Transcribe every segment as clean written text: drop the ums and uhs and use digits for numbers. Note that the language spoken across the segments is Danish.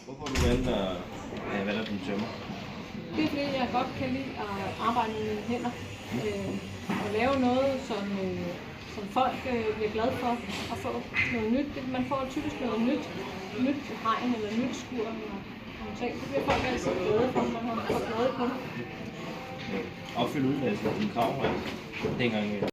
Hvorfor har du valgt at være din tømmer? Det er fordi, jeg godt kan lide at arbejde med mine hænder. Og lave noget, som folk bliver glade for at få noget nyt. Man får typisk noget nyt hegn eller nyt skur eller nogle ting. Det bliver folk altid glade for, når man har fået noget på. Opfylde udlæsning af dine krav her. Dengang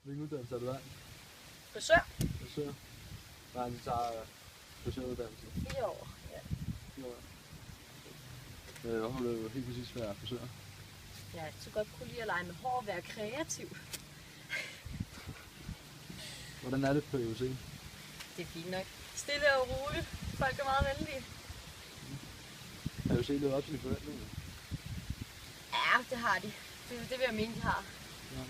Hvilken uddannelse er du der? Frisør? Frisør? Nej, du tager frisøruddannelse. 4 år, ja. 4 år. Hvorfor vil du helt præcis være frisør? Jeg har altid godt kunne lide at lege med hår og være kreativ. Hvordan er det på EUC? Det er fint nok. Stille og roligt. Folk er meget venlige. Har EUC levet op til dine forventninger? Ja, det har de. Det vil jeg mene, de har. Ja.